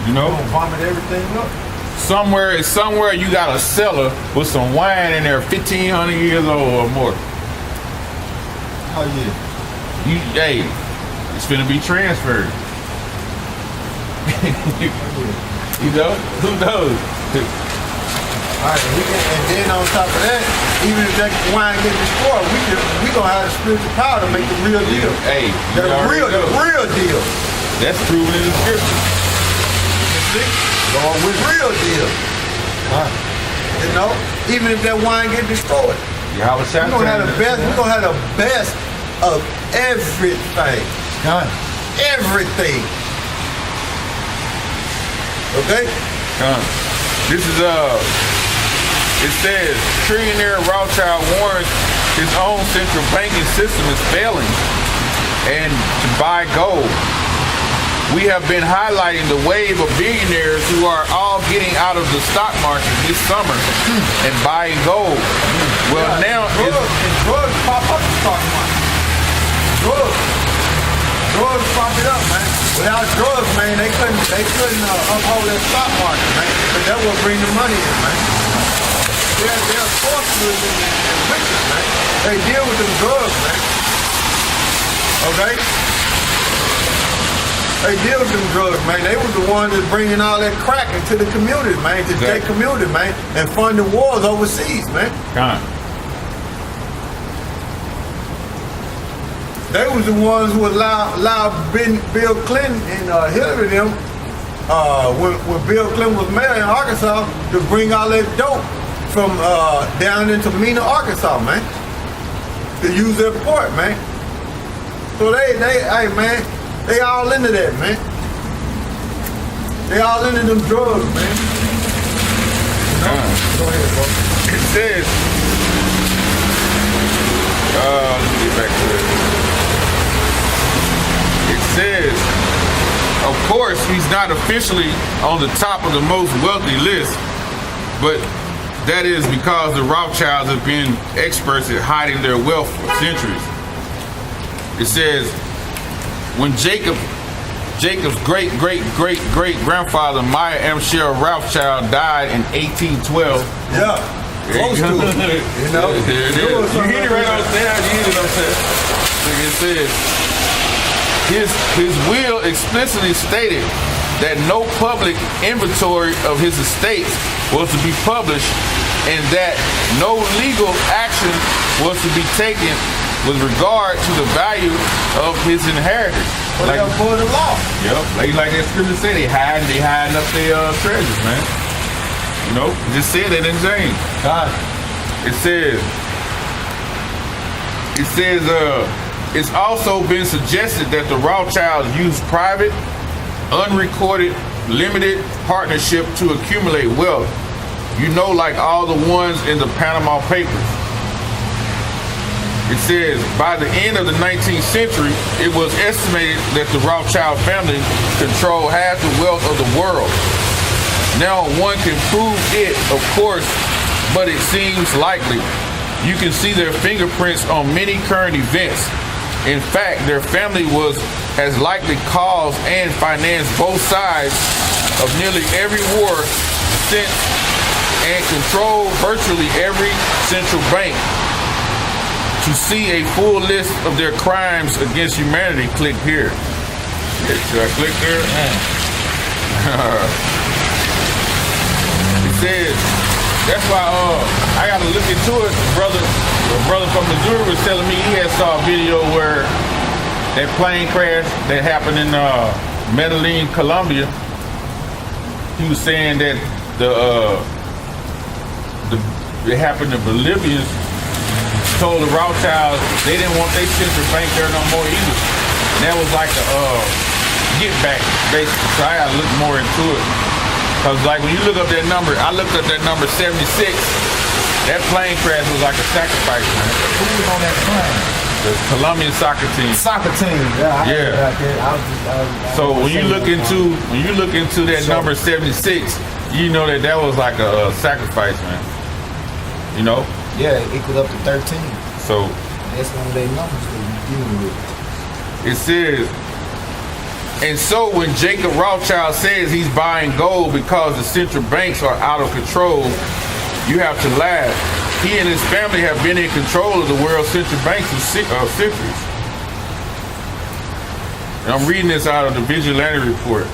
You know? Gonna vomit everything up. Somewhere you got a cellar with some wine in there 1,500 years old or more. Oh yeah. Hey, it's finna be transferred. You know? Who knows? Alright, and then on top of that, even if that wine get destroyed, we gonna have the spiritual power to make the real deal. Hey, the real deal. That's proven in the scripture. See? Going with real deal. You know, even if that wine get destroyed, we're gonna have the best. We're gonna have the best of everything. Everything. Okay. This is It says trillionaire Rothschild warns his own central banking system is failing and to buy gold. We have been highlighting the wave of billionaires who are all getting out of the stock market this summer and buying gold. Well, now drugs pop up the stock market. Drugs pop it up, man. Without drugs, man, they couldn't uphold that stock market, man. But that will bring the money in, man. They're sorcerers and witches, man. They deal with them drugs, man. Okay? They deal with them drugs, man. They was the ones that's bringing all that crack into the communities, man. To take community, man, and fund the wars overseas, man. They was the ones who allowed Bill Clinton and Hillary them, when Bill Clinton was mayor in Arkansas, to bring all that dope from down into Mena, Arkansas, man. To use their port, man. So hey man, they all into that, man. They all into them drugs, man. Go ahead, bro. It says, let me get back to it. It says, of course, he's not officially on the top of the most wealthy list, but that is because the Rothschilds have been experts at hiding their wealth for centuries. It says, when Jacob's great-great-great-great-grandfather, Meyer Amschel Rothschild, died in 1812. Yeah, close to it. You know? There it is. You hit it right on there. You hit it on there. It says, his will explicitly stated that no public inventory of his estates was to be published and that no legal action was to be taken with regard to the value of his inheritance. Well, like, for the law. Yep, like that scripture said, they hiding up their treasures, man. You know, just said that in James. It says, it's also been suggested that the Rothschilds used private, unrecorded, limited partnership to accumulate wealth. You know, like all the ones in the Panama Papers. It says, by the end of the 19th century, it was estimated that the Rothschild family controlled half the wealth of the world. Now, one can prove it, of course, but it seems likely. You can see their fingerprints on many current events. In fact, their family has likely caused and financed both sides of nearly every war since and controlled virtually every central bank. To see a full list of their crimes against humanity, click here. Should I click there? It says, that's why I gotta look into it. A brother from Missouri was telling me he had saw a video where that plane crash that happened in Medellin, Colombia. He was saying that it happened to Bolivians. Told the Rothschilds they didn't want their central bank there no more either. And that was like a get back, basically. So I gotta look more into it. Cause like when you look up that number, I looked up that number 76. That plane crash was like a sacrifice, man. Who was on that plane? The Colombian soccer team. Soccer team, yeah. So when you look into that number 76, you know that was like a sacrifice, man. You know? Yeah, it equaled up to 13. So that's one of their numbers that you're dealing with. It says, And so when Jacob Rothschild says he's buying gold because the central banks are out of control, you have to laugh. He and his family have been in control of the world's central banks for centuries. And I'm reading this out of the Vigilante Report.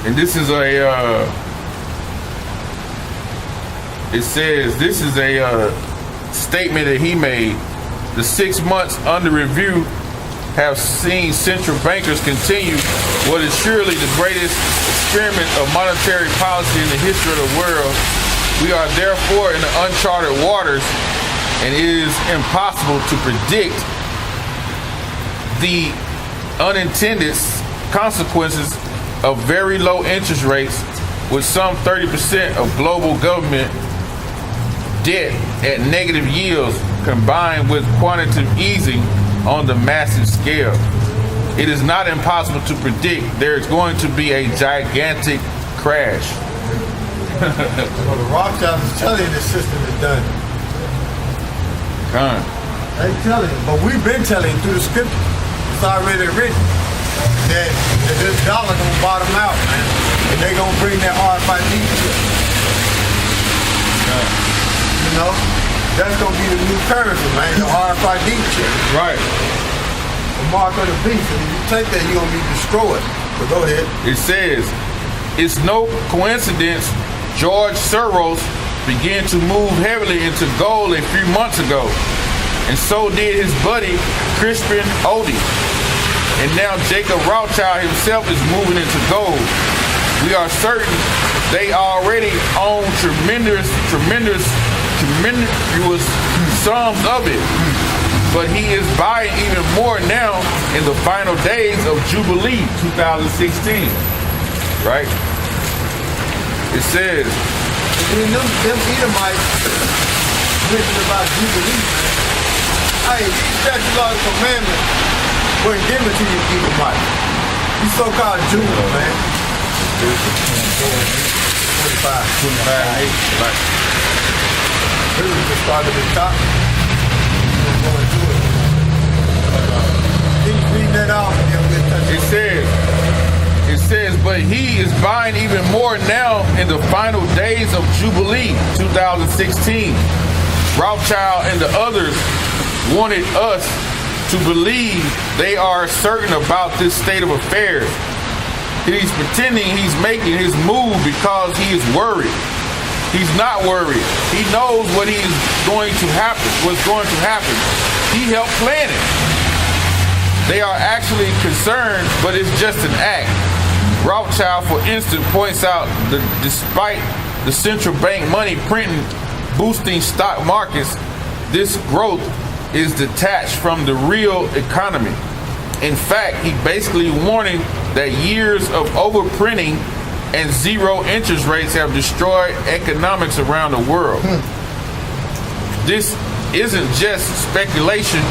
And this is it says, this is a statement that he made. The 6 months under review have seen central bankers continue what is surely the greatest experiment of monetary policy in the history of the world. We are therefore in the uncharted waters, and it is impossible to predict the unintended consequences of very low interest rates, with some 30% of global government debt at negative yields combined with quantitative easing on the massive scale. It is not impossible to predict there is going to be a gigantic crash. Well, the Rothschilds is telling you the system is done. They telling you, but we've been telling you through the scripture. It's already written that this dollar gonna bottom out, man, and they gonna bring that RFID chip. You know, that's gonna be the new currency, man. The RFID chip. Right. The mark of the beast. And if you take that, you're gonna be destroyed. But go ahead. It says, it's no coincidence George Soros began to move heavily into gold a few months ago, and so did his buddy Crispin Odie. And now Jacob Rothschild himself is moving into gold. We are certain they already own tremendous sums of it. But he is buying even more now in the final days of Jubilee 2016. Right? It says, them Edomites mentioned about Jubilee, man. Hey, these statute laws and commandments weren't given to you Edomites. You so-called Jews, man. 25, 8. Right. This is just started at the top. Going through it. Keep reading that off and then we'll touch it says, but he is buying even more now in the final days of Jubilee 2016. Rothschild and the others wanted us to believe they are certain about this state of affairs. He's pretending he's making his move because he is worried. He's not worried. He knows what's going to happen. He helped plan it. They are actually concerned, but it's just an act. Rothschild, for instance, points out that despite the central bank money printing boosting stock markets, this growth is detached from the real economy. In fact, he basically warning that years of overprinting and zero interest rates have destroyed economics around the world. This isn't just speculation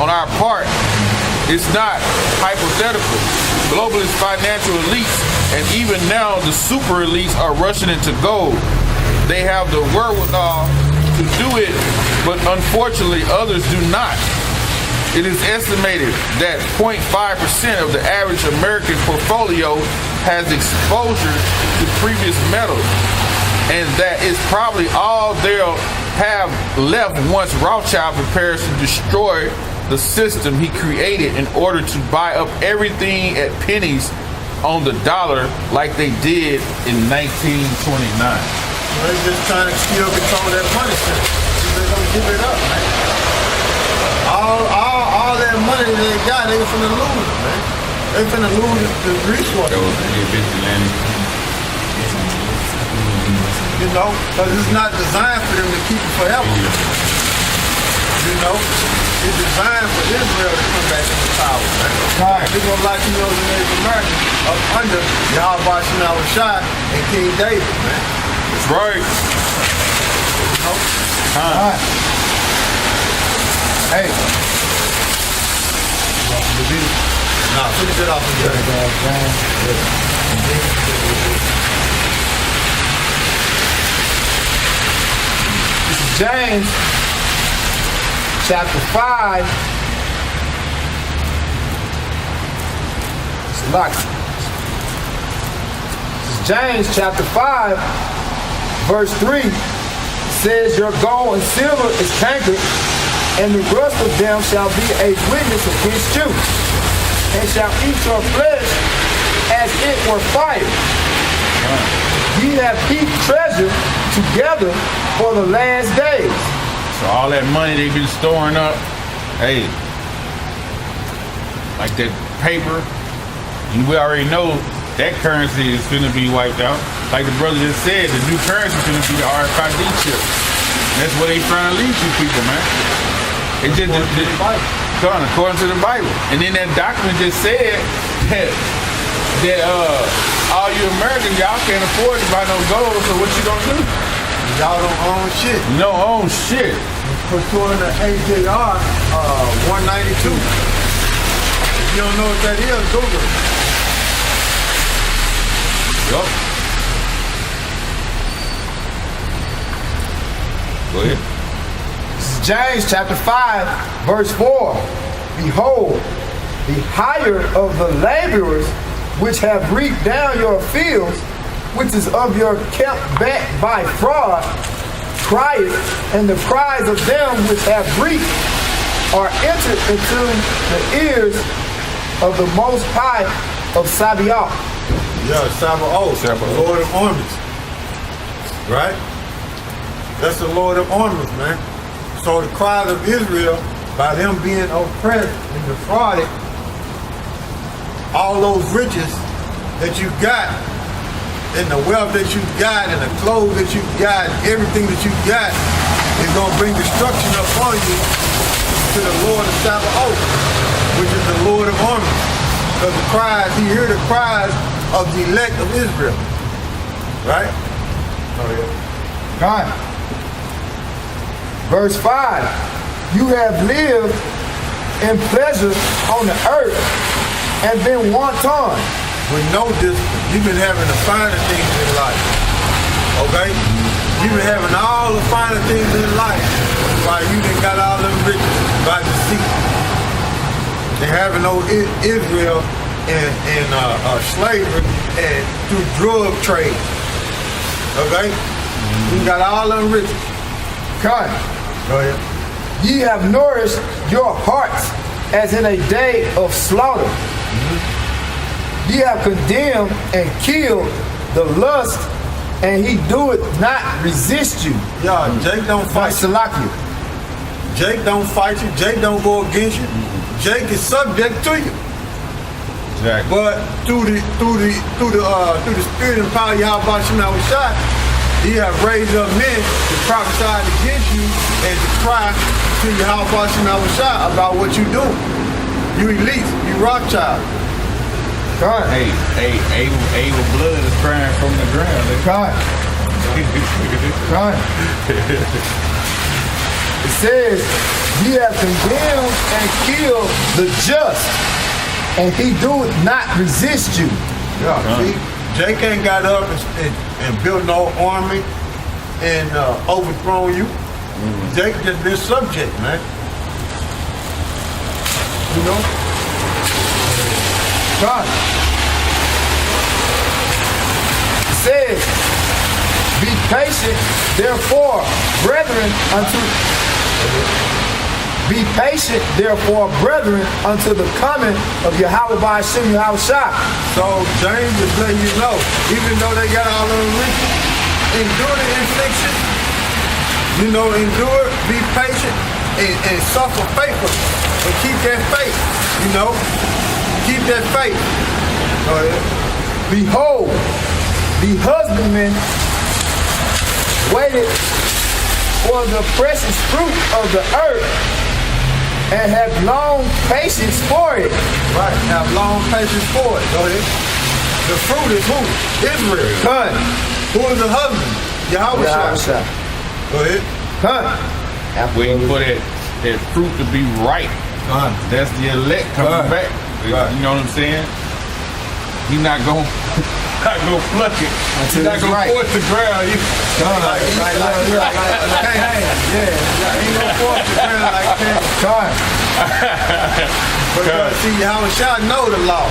on our part. It's not hypothetical. Globalist financial elites and even now the super elites are rushing into gold. They have the wherewithal to do it, but unfortunately others do not. It is estimated that 0.5% of the average American portfolio has exposure to previous metals, and that is probably all they'll have left once Rothschild prepares to destroy the system he created in order to buy up everything at pennies on the dollar like they did in 1929. They're just trying to still control that money system. They're going to give it up, man. All that money they got, they finna lose it, man. They finna lose the resources. You know, because it's not designed for them to keep it forever. You know, it's designed for Israel to come back into power, man. Right. They're going to like you know the Native Americans up under Yahweh Shai and King David, man. That's right. You know? All right. Hey. Nah, finish it off This is James, chapter 5, Like James chapter 5, verse 3 says, your gold and silver is cankered, and the rust of them shall be a witness against you, and shall eat your flesh as it were fire. Ye have heaped treasure together for the last days. So all that money they've been storing up, hey, like that paper, and we already know that currency is going to be wiped out. Like the brother just said, the new currency is going to be the RFID chip. That's what they trying to lead you people, man. It just according to the Bible. And then that document just said that all you Americans, y'all can't afford to buy no gold, so what you gonna do? Y'all don't own shit. You don't own shit. Pursuing the AJR 192. If you don't know what that is, Google it. Yup. Go ahead. This is James chapter 5, verse 4. Behold, the hire of the laborers which have reaped down your fields, which is of your kept back by fraud, crieth, and the cries of them which have reaped are entered into the ears of the Most High of Sabaoth. Yeah, Sabaoth, Lord of armies. Right? That's the Lord of armies, man. So the cries of Israel, by them being oppressed and defrauded, all those riches that you got, and the wealth that you got, and the clothes that you got, everything that you got, is going to bring destruction upon you to the Lord of Sabaoth, which is the Lord of armies. Because the cries, he hear the cries of the elect of Israel. Right? Oh, yeah. God. Verse 5. You have lived in pleasure on the earth and been wanton. With no discipline. You've been having the finer things in life. Okay? You've been having all the finer things in life while you done got all them riches by deceit. And having no Israel in slavery and through drug trade. Okay? You got all them riches. God. Go ahead. Ye have nourished your hearts as in a day of slaughter. Ye have condemned and killed the lust, and he doeth not resist you. Yeah, Jake don't fight you. Jake don't fight you. Jake don't go against you. Jake is subject to you. Exactly. But through the spirit and power of Yahweh Shema Shai, he have raised up men to prophesy against you and to cry to Yahweh Shema Shai about what you do. You elite, you Rothschild. God. Hey, Abel blood is crying from the ground. God. God. It says, ye have condemned and killed the just, and he doeth not resist you. Yeah, see, Jake ain't got up and built no army and overthrown you. Jake just been subject, man. You know? God. It says, be patient, therefore, brethren, unto the coming of Yahweh by Hashem Yahushua. So James is letting you know, even though they got all them riches, endure the infliction. You know, endure, be patient, and suffer faithfully. And keep that faith, you know. Keep that faith. Go ahead. Behold, the husbandman waited for the precious fruit of the earth and have long patience for it. Right, have long patience for it. Go ahead. The fruit is who? Israel. Son. Who is the husband? Yahweh. Go ahead. Son. Waiting for that fruit to be ripe. That's the elect coming back. Right. You know what I'm saying? He's not going not gonna pluck it. He's not gonna force the ground. He ain't gonna force the ground like that. But see, Yahushua know the law.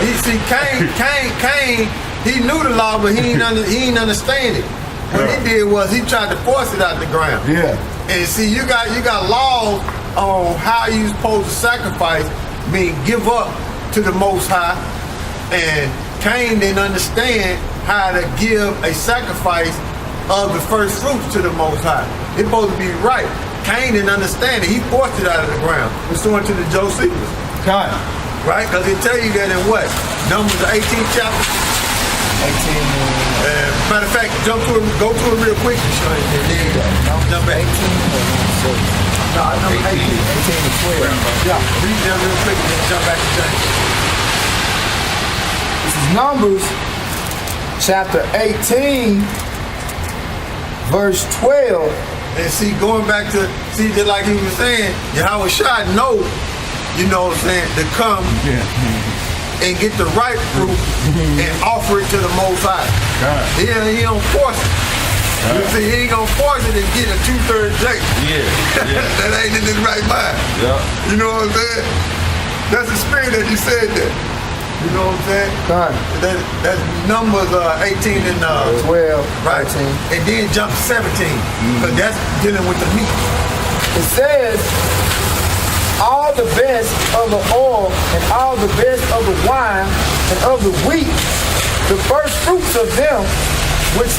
He see Cain, he knew the law, but he ain't understand it. What he did was he tried to force it out the ground. Yeah. And see, you got laws on how you supposed to sacrifice, mean give up to the Most High. And Cain didn't understand how to give a sacrifice of the first fruits to the Most High. It's supposed to be right. Cain didn't understand it. He forced it out of the ground. Pursuant to the Josephus. God. Right? Because it tell you that in what? Numbers 18th chapter? 18. Matter of fact, go to it real quick. Number 18. Number 18 to 12. Yeah, read that real quick and then jump back to James. This is Numbers chapter 18, verse 12. And see, going back to, see, just like he was saying, Yahushua know, you know what I'm saying, to come and get the right fruit and offer it to the Most High. He don't force it. You see, he ain't gonna force it and get a 2/3 date. That ain't in his right mind. You know what I'm saying? That's the spirit that you said that. You know what I'm saying? That's Numbers 18 and 12, right? 13. And then jump to 17, because that's dealing with the meat. It says, all the best of the oil and all the best of the wine and of the wheat, the first fruits of them which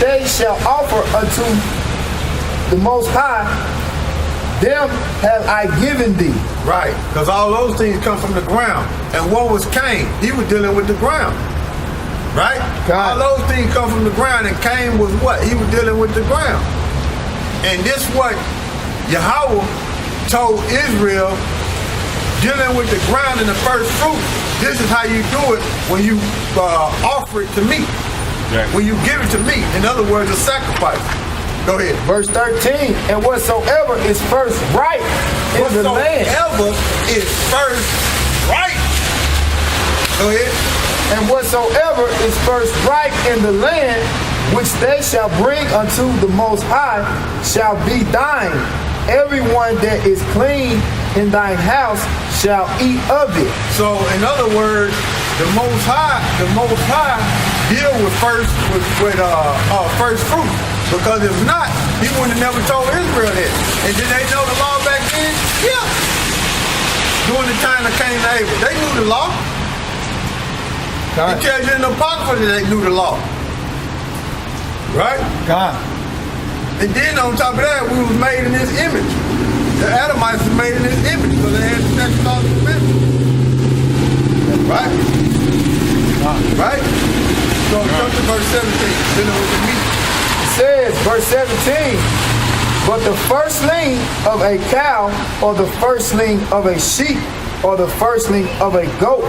they shall offer unto the Most High, them have I given thee. Right, because all those things come from the ground. And what was Cain? He was dealing with the ground. Right? All those things come from the ground, and Cain was what? He was dealing with the ground. And this what Yahweh told Israel, dealing with the ground and the first fruit. This is how you do it when you offer it to me. When you give it to me. In other words, a sacrifice. Go ahead. Verse 13, and whatsoever is first right in the land. Whatsoever is first right. Go ahead. And whatsoever is first right in the land, which they shall bring unto the Most High, shall be thine. Everyone that is clean in thine house shall eat of it. So, in other words, the Most High deal with first fruit. Because if not, he wouldn't have never told Israel that. And did they know the law back then? Yeah. During the time that Cain and Abel, they knew the law. It tells you in the Apocrypha that they knew the law. Right? And then on top of that, we was made in his image. The Adamites were made in his image because they had the sexual laws of men. Right? Right? So jump to verse 17, dealing with the meat. Says, verse 17, but the firstling of a cow or the firstling of a sheep or the firstling of a goat